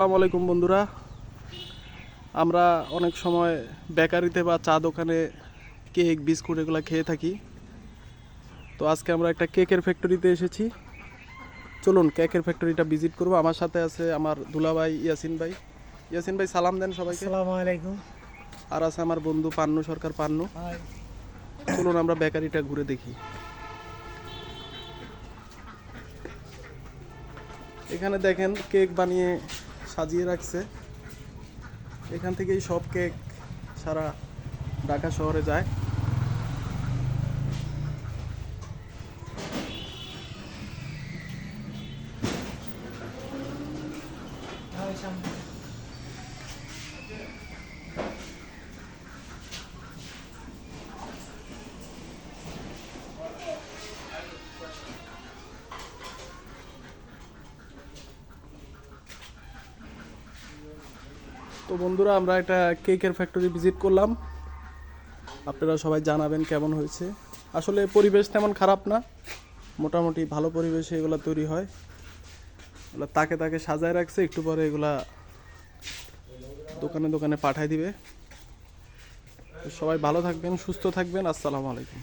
আসসালামু আলাইকুম বন্ধুরা। আমরা অনেক সময় বেকারিতে বা চা দোকানে কেক বিস্কুট এগুলো খেয়ে থাকি। তো আজকে আমরা একটা কেকের ফ্যাক্টরিতে এসেছি। চলুন কেকের ফ্যাক্টরিটা ভিজিট করব। আমার সাথে আছে আমার দুলাভাই ইয়াসিন ভাই। ইয়াসিন ভাই সালাম দেন সবাইকে। আসসালামু আলাইকুম। আর আছে আমার বন্ধু পান্নু সরকার পান্নু। হাই। চলুন আমরা বেকারিটা ঘুরে দেখি। এখানে দেখেন কেক বানিয়ে সাজিয়ে রাখছে। এখান থেকেই সব কেক সারা ঢাকা শহরে যায়। হাই সামনে। তো বন্ধুরা আমরা একটা কেকের ফ্যাক্টরি ভিজিট করলাম। আপনারা সবাই জানাবেন কেমন হয়েছে। আসলে পরিবেশ তেমন খারাপ না, মোটামুটি ভালো পরিবেশে এগুলো তৈরি হয়। এগুলো তাকে তাকে সাজায় রাখছে, একটু পরে এগুলা দোকানে দোকানে পাঠায় দিবে। তো সবাই ভালো থাকবেন, সুস্থ থাকবেন। আসসালামু আলাইকুম।